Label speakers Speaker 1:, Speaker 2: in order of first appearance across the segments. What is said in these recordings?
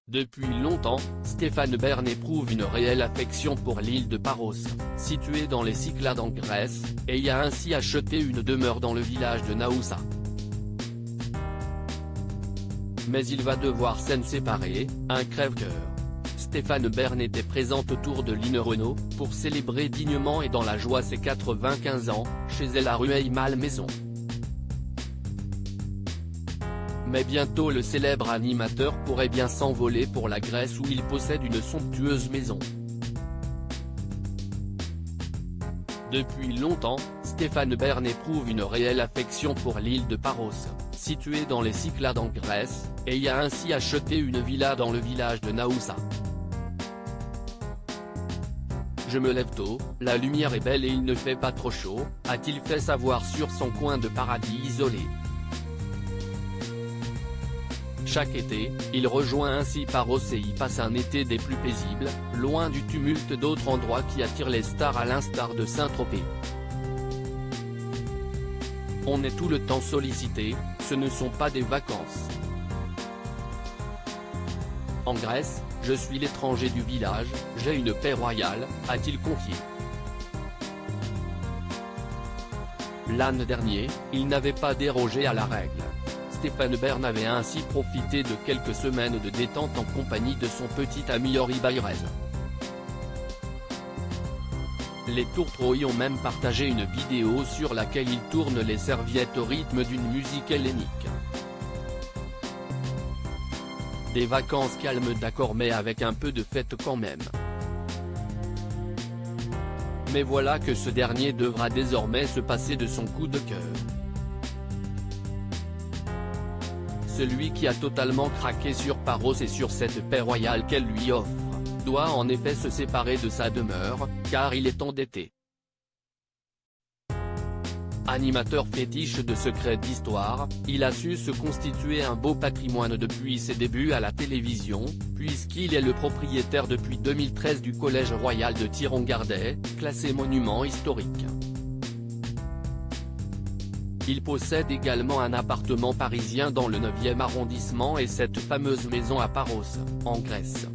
Speaker 1: Depuis longtemps, Stéphane Bern éprouve une réelle affection pour l'île de Paros, située dans les Cyclades en Grèce, et y a ainsi acheté une demeure dans le village de Naoussa. Mais il va devoir s'en séparer, un crève-cœur. Stéphane Bern était présent autour de Line Renaud, pour célébrer dignement et dans la joie ses 95 ans, chez elle à Rueil-Malmaison. Mais bientôt le célèbre animateur pourrait bien s'envoler pour la Grèce où il possède une somptueuse maison. Depuis longtemps, Stéphane Bern éprouve une réelle affection pour l'île de Paros, située dans les Cyclades en Grèce, et y a ainsi acheté une villa dans le village de Naoussa. Je me lève tôt, la lumière est belle et il ne fait pas trop chaud, a-t-il fait savoir sur son coin de paradis isolé. Chaque été, il rejoint ainsi Paros et y passe un été des plus paisibles, loin du tumulte d'autres endroits qui attirent les stars à l'instar de Saint-Tropez. On est tout le temps sollicité, ce ne sont pas des vacances. En Grèce, je suis l'étranger du village, j'ai une paix royale, a-t-il confié. L'an dernier, il n'avait pas dérogé à la règle. Stéphane Bern avait ainsi profité de quelques semaines de détente en compagnie de son petit ami Yori Bayrez. Les tourtereaux ont même partagé une vidéo sur laquelle ils tournent les serviettes au rythme d'une musique hellénique. Des vacances calmes d'accord mais avec un peu de fête quand même. Mais voilà que ce dernier devra désormais se passer de son coup de cœur. Celui qui a totalement craqué sur Paros et sur cette paix royale qu'elle lui offre, doit en effet se séparer de sa demeure, car il est endetté. Animateur fétiche de secrets d'histoire, il a su se constituer un beau patrimoine depuis ses débuts à la télévision, puisqu'il est le propriétaire depuis 2013 du Collège Royal de Thiron-Gardet, classé monument historique. Il possède également un appartement parisien dans le 9e arrondissement et cette fameuse maison à Paros, en Grèce.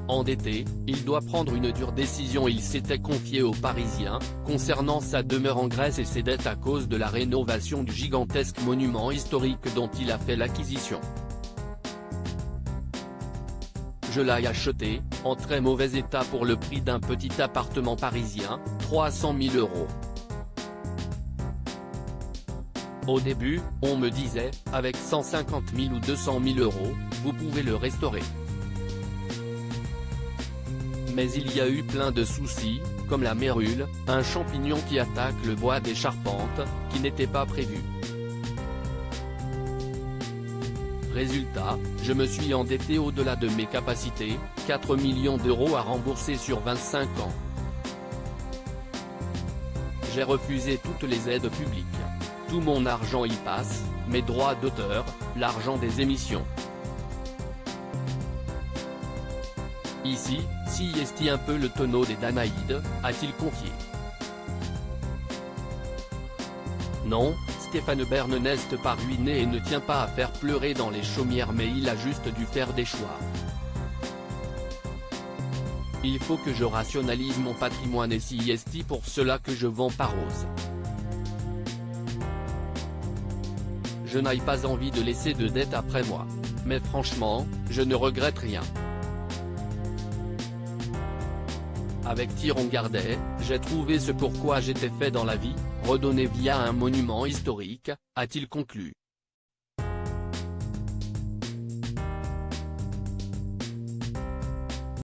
Speaker 1: Endetté, il doit prendre une dure décision. Il s'était confié aux Parisiens, concernant sa demeure en Grèce et ses dettes à cause de la rénovation du gigantesque monument historique dont il a fait l'acquisition. Je l'ai acheté, en très mauvais état pour le prix d'un petit appartement parisien, 300 000 €. Au début, on me disait, avec 150 000 ou 200 000 €, vous pouvez le restaurer. Mais il y a eu plein de soucis, comme la mérule, un champignon qui attaque le bois des charpentes, qui n'était pas prévu. Résultat, je me suis endetté au-delà de mes capacités, 4 millions d'euros à rembourser sur 25 ans. J'ai refusé toutes les aides publiques. Tout mon argent y passe, mes droits d'auteur, l'argent des émissions. Ici, si est un peu le tonneau des Danaïdes, a-t-il confié. Non, Stéphane Bern n'est pas ruiné et ne tient pas à faire pleurer dans les chaumières mais il a juste dû faire des choix. Il faut que je rationalise mon patrimoine et si est pour cela que je vends Paros. Je n'ai pas envie de laisser de dettes après moi. Mais franchement, je ne regrette rien. Avec Thiron-Gardet, j'ai trouvé ce pourquoi j'étais fait dans la vie, redonner via un monument historique, a-t-il conclu.